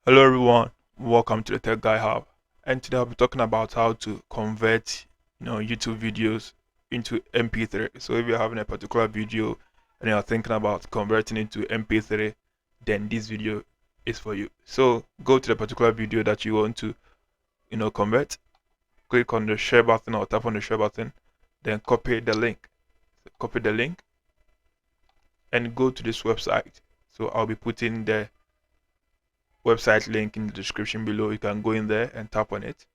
Hello everyone, welcome to the Tech Guy Hub. And today I'll be talking about how to convert, YouTube videos into MP3. So if you're having a particular video and you're thinking about converting it to MP3, then this video is for you. So go to the particular video that you want to, convert. Click on the share button or tap on the share button, then copy the link. Copy the link and go to this website. So I'll be putting the website link in the description below. You can go in there and tap on it.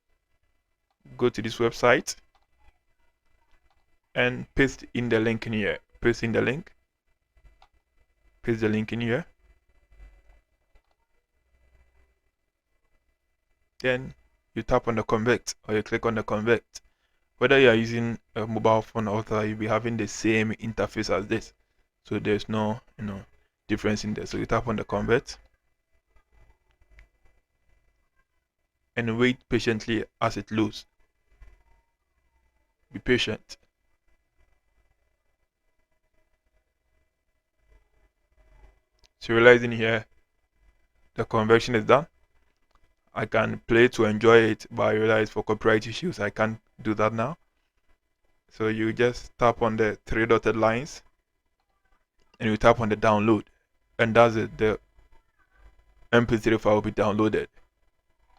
Go to this website and paste in the link in here. Paste in the link. Paste the link in here. Then you tap on the convert or you click on the convert. Whether you are using a mobile phone or other, you'll be having the same interface as this. So there's no, difference in there. So you tap on the convert and wait patiently as it loads. Be patient. So realizing here the conversion is done. I can play to enjoy it, but I realize for copyright issues I can't do that now. So you just tap on the three dotted lines and you tap on the download, and that's it. The MP3 file will be downloaded.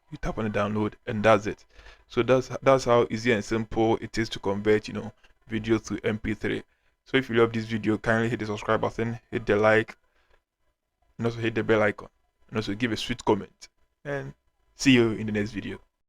You tap on the download and that's it. So that's how easy and simple it is to convert video to MP3. So if you love this video, kindly hit the subscribe button, hit the like, and also hit the bell icon, and also give a sweet comment, and see you in the next video.